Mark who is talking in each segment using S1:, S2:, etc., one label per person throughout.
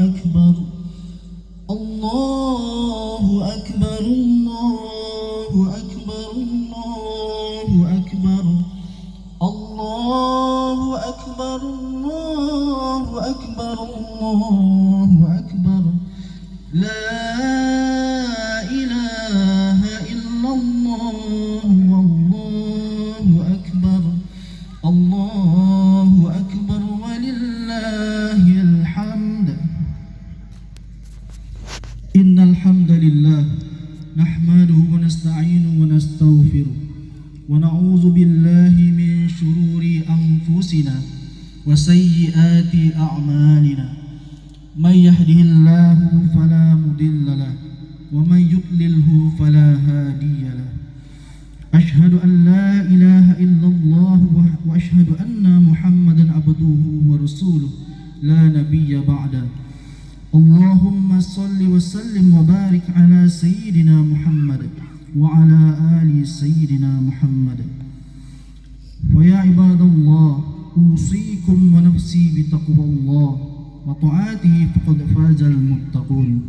S1: أكبر الله أكبر الله أكبر الله أكبر الله أكبر الله أكبر الله أكبر لا إله إلا الله والله أكبر الله أكبر ولله الحمد إن الحمد لله نحمده ونستعينه ونستغفره ونعوذ بالله من شرور أنفسنا وسيئات أعمالنا من يهده الله فلا مضل له ومن يضلله فلا هادي له أشهد أن لا إله إلا الله وأشهد أن محمدا عبده ورسوله لا نبي بعده اللهم صل وسلم وبارك على سيدنا محمد وعلى آل سيدنا محمد ويا عباد الله أوصيكم ونفسي بتقوى الله وطاعته فقد فاز المتقون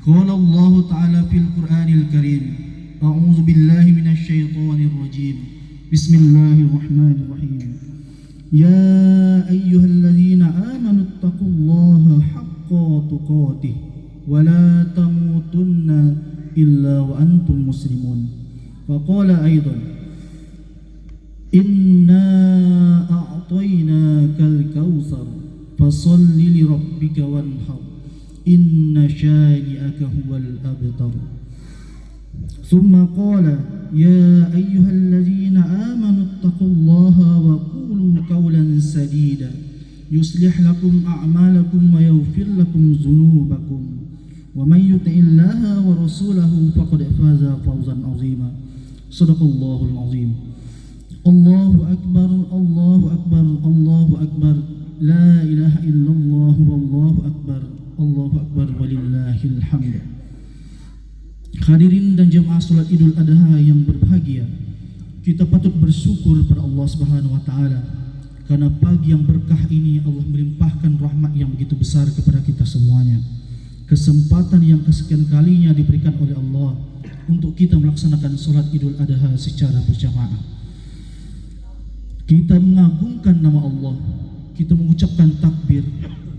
S1: قال الله تعالى في القرآن الكريم أعوذ بالله من الشيطان الرجيم بسم الله الرحمن الرحيم يا أيها الذين آمنوا اتقوا الله حق تقاته ولا تموتن إلا وأنتم مسلمون وقال أيضا إنا أعطيناك الكوثر فصل لربك وانحر إن شانئك هو الأبتر ثم قال يا أيها الذين آمنوا اتقوا الله وقولوا قولا سديدا يصلح لكم أعمالكم ويغفر لكم ذنوبكم ومن يطع الله ورسوله فقد فاز فوزا عظيما صدق الله العظيم الله أكبر الله أكبر الله أكبر لا إله إلا الله والله أكبر walillahil hamd. Hadirin dan jemaah salat Idul Adha yang berbahagia, kita patut bersyukur pada Allah Subhanahu wa taala karena pagi yang berkah ini Allah melimpahkan rahmat yang begitu besar kepada kita semuanya. Kesempatan yang kesekian kalinya diberikan oleh Allah untuk kita melaksanakan salat Idul Adha secara berjamaah. Kita mengagungkan nama Allah, kita mengucapkan takbir,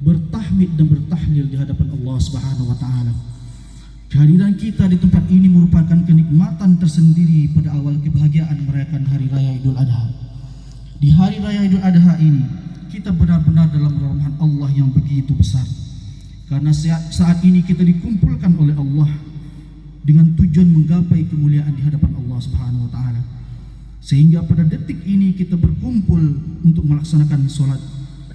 S1: bertahmid dan bertahlil di hadapan Allah Subhanahu wa taala. Kehadiran kita di tempat ini merupakan kenikmatan tersendiri pada awal kebahagiaan merayakan hari raya Idul Adha. Di hari raya Idul Adha ini, kita benar-benar dalam rahmat Allah yang begitu besar. Karena saat ini kita dikumpulkan oleh Allah dengan tujuan menggapai kemuliaan di hadapan Allah Subhanahu wa taala. Sehingga pada detik ini kita berkumpul untuk melaksanakan sholat.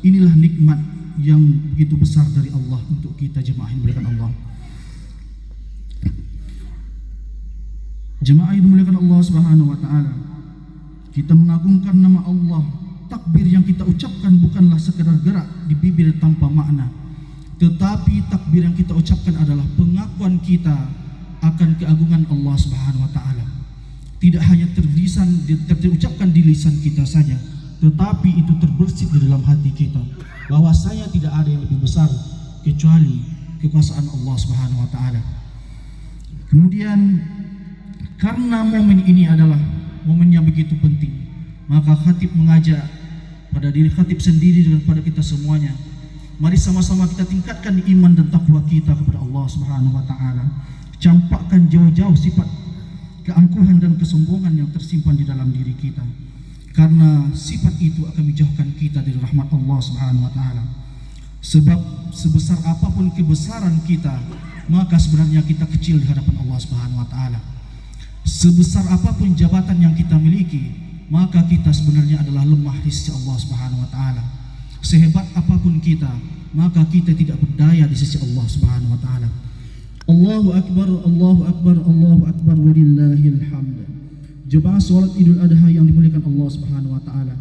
S1: Inilah nikmat yang begitu besar dari Allah untuk kita jemaah yang dimuliakan Allah. Jemaah yang dimuliakan Allah Subhanahu wa taala, kita mengagungkan nama Allah. Takbir yang kita ucapkan bukanlah sekadar gerak di bibir tanpa makna, tetapi takbir yang kita ucapkan adalah pengakuan kita akan keagungan Allah Subhanahu wa taala. Tidak hanya terucapkan di lisan kita saja, tetapi itu terbersih di dalam hati kita bahwasanya tidak ada yang lebih besar kecuali kekuasaan Allah Subhanahu wa taala. Kemudian karena momen ini adalah momen yang begitu penting, maka khatib mengajak pada diri khatib sendiri dan pada kita semuanya, mari sama-sama kita tingkatkan iman dan takwa kita kepada Allah Subhanahu wa taala. Campakkan jauh-jauh sifat keangkuhan dan kesombongan yang tersimpan di dalam diri kita, karena sifat itu akan menjauhkan kita dari rahmat Allah Subhanahu wa taala. Sebab sebesar apapun kebesaran kita, maka sebenarnya kita kecil di hadapan Allah Subhanahu wa taala. Sebesar apapun jabatan yang kita miliki, maka kita sebenarnya adalah lemah di sisi Allah Subhanahu wa taala. Sehebat apapun kita, maka kita tidak berdaya di sisi Allah Subhanahu wa taala. Allahu akbar, Allahu akbar, Allahu akbar walillahil hamd. Jemaah salat Idul Adha yang dimuliakan Allah Subhanahu wa taala.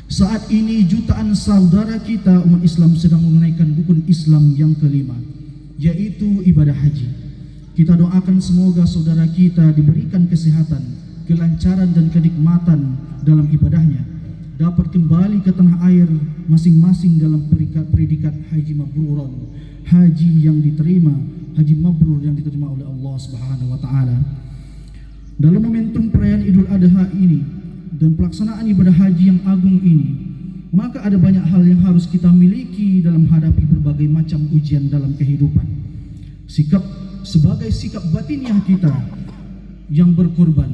S1: Saat ini jutaan saudara kita umat Islam sedang menunaikan rukun Islam yang kelima, yaitu ibadah haji. Kita doakan semoga saudara kita diberikan kesehatan, kelancaran dan kenikmatan dalam ibadahnya, dapat kembali ke tanah air masing-masing dalam predikat haji mabruron, haji yang diterima, haji mabrur yang diterima oleh Allah Subhanahu wa taala. Dalam momentum perayaan Idul Adha ini dan pelaksanaan ibadah haji yang agung ini, maka ada banyak hal yang harus kita miliki dalam hadapi berbagai macam ujian dalam kehidupan. Sebagai sikap batiniah kita yang berkorban,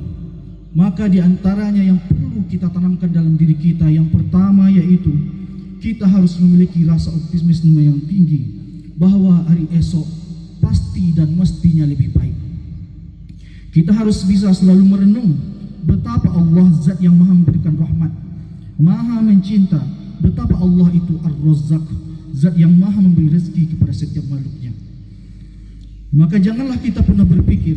S1: maka di antaranya yang perlu kita tanamkan dalam diri kita, yang pertama yaitu kita harus memiliki rasa optimisme yang tinggi bahwa hari esok pasti dan mestinya lebih baik. Kita harus bisa selalu merenung betapa Allah zat yang maha memberikan rahmat, maha mencinta, betapa Allah itu Ar-Razzaq, zat yang maha memberi rezeki kepada setiap makhluknya. Maka janganlah kita pernah berpikir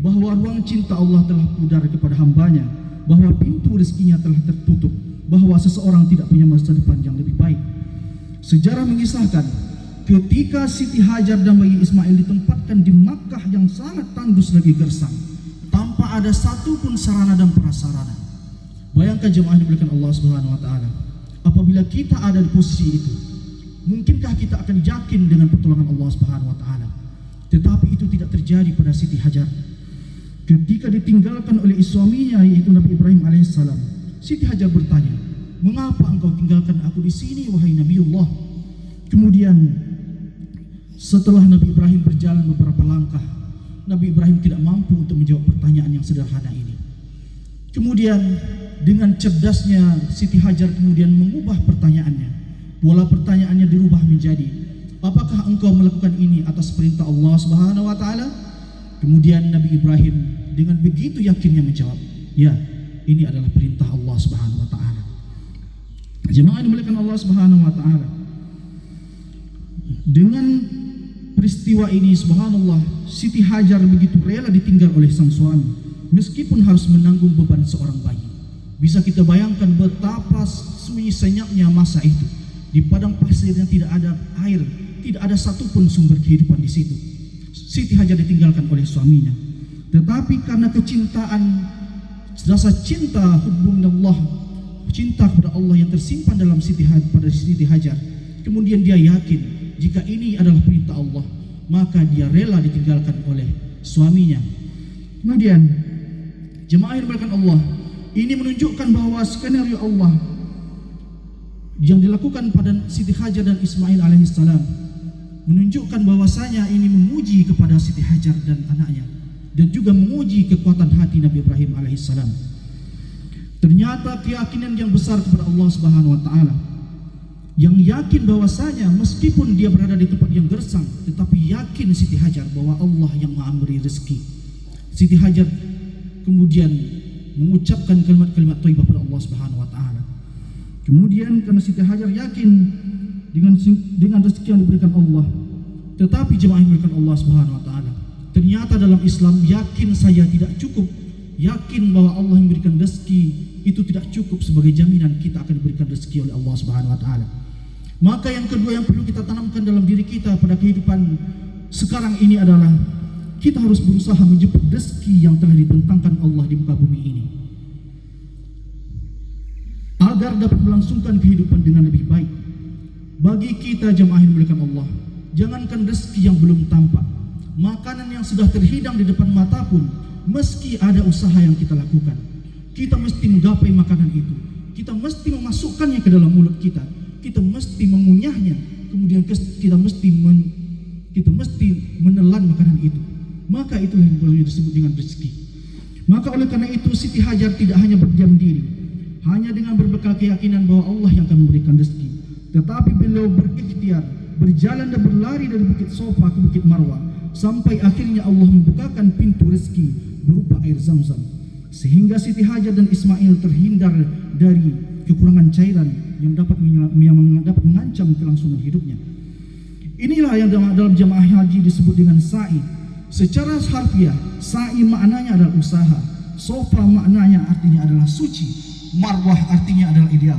S1: bahwa ruang cinta Allah telah pudar kepada hambanya, bahwa pintu rezekinya telah tertutup, bahwa seseorang tidak punya masa depan yang lebih baik. Sejarah mengisahkan ketika Siti Hajar dan bayi Ismail ditempatkan di Makkah yang sangat tandus lagi gersang, tanpa ada satupun sarana dan prasarana. Bayangkan jemaah dimuliakan Allah Subhanahu wa taala, apabila kita ada di posisi itu, mungkinkah kita akan yakin dengan pertolongan Allah Subhanahu wa taala? Tetapi itu tidak terjadi pada Siti Hajar. Ketika ditinggalkan oleh suaminya yaitu Nabi Ibrahim alaihissalam, Siti Hajar bertanya, "Mengapa engkau tinggalkan aku di sini wahai Nabiullah?" Kemudian setelah Nabi Ibrahim berjalan beberapa langkah, Nabi Ibrahim tidak mampu untuk menjawab pertanyaan yang sederhana ini. Kemudian dengan cerdasnya Siti Hajar kemudian mengubah pertanyaannya. Pola pertanyaannya dirubah menjadi, "Apakah engkau melakukan ini atas perintah Allah Subhanahu wa taala?" Kemudian Nabi Ibrahim dengan begitu yakinnya menjawab, "Ya, ini adalah perintah Allah Subhanahu wa taala." Jemaah dimuliakan Allah Subhanahu wa taala, dengan peristiwa ini subhanallah, Siti Hajar begitu rela ditinggal oleh sang suami meskipun harus menanggung beban seorang bayi. Bisa kita bayangkan betapa sunyi senyapnya masa itu di padang pasir yang tidak ada air, tidak ada satupun sumber kehidupan di situ. Siti Hajar ditinggalkan oleh suaminya, tetapi karena kecintaan, rasa cinta hubbunallah, cinta kepada Allah yang tersimpan dalam Siti Hajar, kemudian dia yakin jika ini adalah perintah Allah, maka dia rela ditinggalkan oleh suaminya. Kemudian jemaah yang dimuliakan Allah, ini menunjukkan bahwa skenario Allah yang dilakukan pada Siti Hajar dan Ismail alaihissalam menunjukkan bahwasanya ini menguji kepada Siti Hajar dan anaknya, dan juga menguji kekuatan hati Nabi Ibrahim alaihissalam. Ternyata keyakinan yang besar kepada Allah Subhanahu wa taala, yang yakin bahwasanya meskipun dia berada di tempat yang gersang, tetapi yakin Siti Hajar bahwa Allah yang maha memberi rezeki. Siti Hajar kemudian mengucapkan kalimat-kalimat thayyibah kepada Allah Subhanahu wa taala. Kemudian karena Siti Hajar yakin dengan rezeki yang diberikan Allah, tetapi jemaah yang diberikan Allah Subhanahu wa taala, ternyata dalam Islam yakin saja tidak cukup. Yakin bahwa Allah yang memberikan rezeki itu tidak cukup sebagai jaminan kita akan diberikan rezeki oleh Allah Subhanahu wa taala. Maka yang kedua yang perlu kita tanamkan dalam diri kita pada kehidupan sekarang ini adalah kita harus berusaha menjemput rezeki yang telah dibentangkan Allah di muka bumi ini, agar dapat melangsungkan kehidupan dengan lebih baik. Bagi kita jemaah yang dimuliakan Allah, jangankan rezeki yang belum tampak, makanan yang sudah terhidang di depan mata pun, meski ada usaha yang kita lakukan, kita mesti menggapai makanan itu, kita mesti memasukkannya ke dalam mulut kita, kita mesti mengunyahnya, kemudian kita mesti menelan makanan itu. Maka itulah yang boleh disebut dengan rezeki. Maka oleh karena itu Siti Hajar tidak hanya berdiam diri hanya dengan berbekal keyakinan bahwa Allah yang akan memberikan rezeki, tetapi beliau berikhtiar, berjalan dan berlari dari Bukit Sofa ke Bukit Marwah, sampai akhirnya Allah membukakan pintu rezeki berupa air Zamzam, sehingga Siti Hajar dan Ismail terhindar dari kekurangan cairan yang dapat mengancam kelangsungan hidupnya. Inilah yang dalam jamaah haji disebut dengan sa'i. Secara harfiah, sa'i maknanya adalah usaha, sofa maknanya artinya adalah suci, marwah artinya adalah ideal.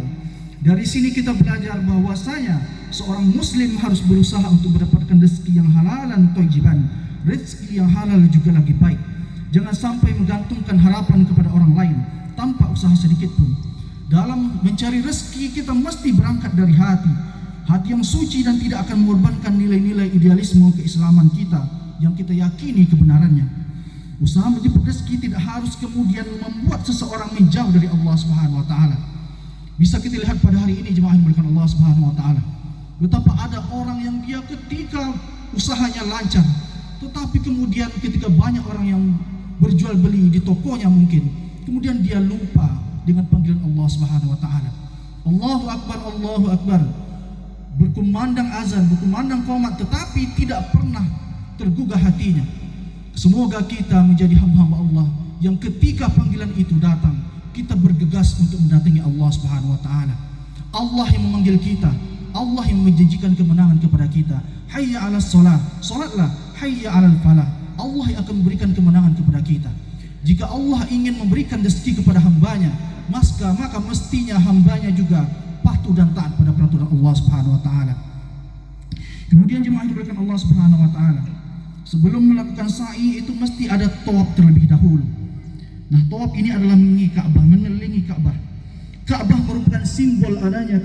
S1: Dari sini kita belajar bahwasanya seorang muslim harus berusaha untuk mendapatkan rezeki yang halalan thayyiban, rezeki yang halal juga lagi baik. Jangan sampai menggantungkan harapan kepada orang lain tanpa usaha sedikit pun. Dalam mencari rezeki kita mesti berangkat dari hati. hati yang suci dan tidak akan mengorbankan nilai-nilai idealisme keislaman kita yang kita yakini kebenarannya. Usaha menjemput rezeki tidak harus kemudian membuat seseorang menjauh dari Allah Subhanahu wa taala. Bisa kita lihat pada hari ini jemaah yang dimuliakan Allah Subhanahu wa taala, betapa ada orang yang dia ketika usahanya lancar, tetapi kemudian ketika banyak orang yang berjual beli di tokonya mungkin, kemudian dia lupa dengan panggilan Allah Subhanahu wa taala. Allahu akbar, Allahu akbar. Berkumandang azan, berkumandang qomat, tetapi tidak pernah tergugah hatinya. Semoga kita menjadi hamba-hamba Allah yang ketika panggilan itu datang, kita bergegas untuk mendatangi Allah Subhanahu wa taala. Allah yang memanggil kita, Allah yang menjanjikan kemenangan kepada kita. Hayya 'alas shalah, salatlah. Hayya 'alal falah, Allah yang akan memberikan kemenangan kepada kita. Jika Allah ingin memberikan rezeki kepada hambanya, maka mestinya hambanya juga patuh dan taat pada peraturan Allah Subhanahu wa taala. Kemudian jemaah yang dimuliakan Allah Subhanahu wa taala, sebelum melakukan sa'i itu mesti ada tawaf terlebih dahulu. Nah, tawaf ini adalah mengelilingi Ka'bah. Ka'bah merupakan simbol adanya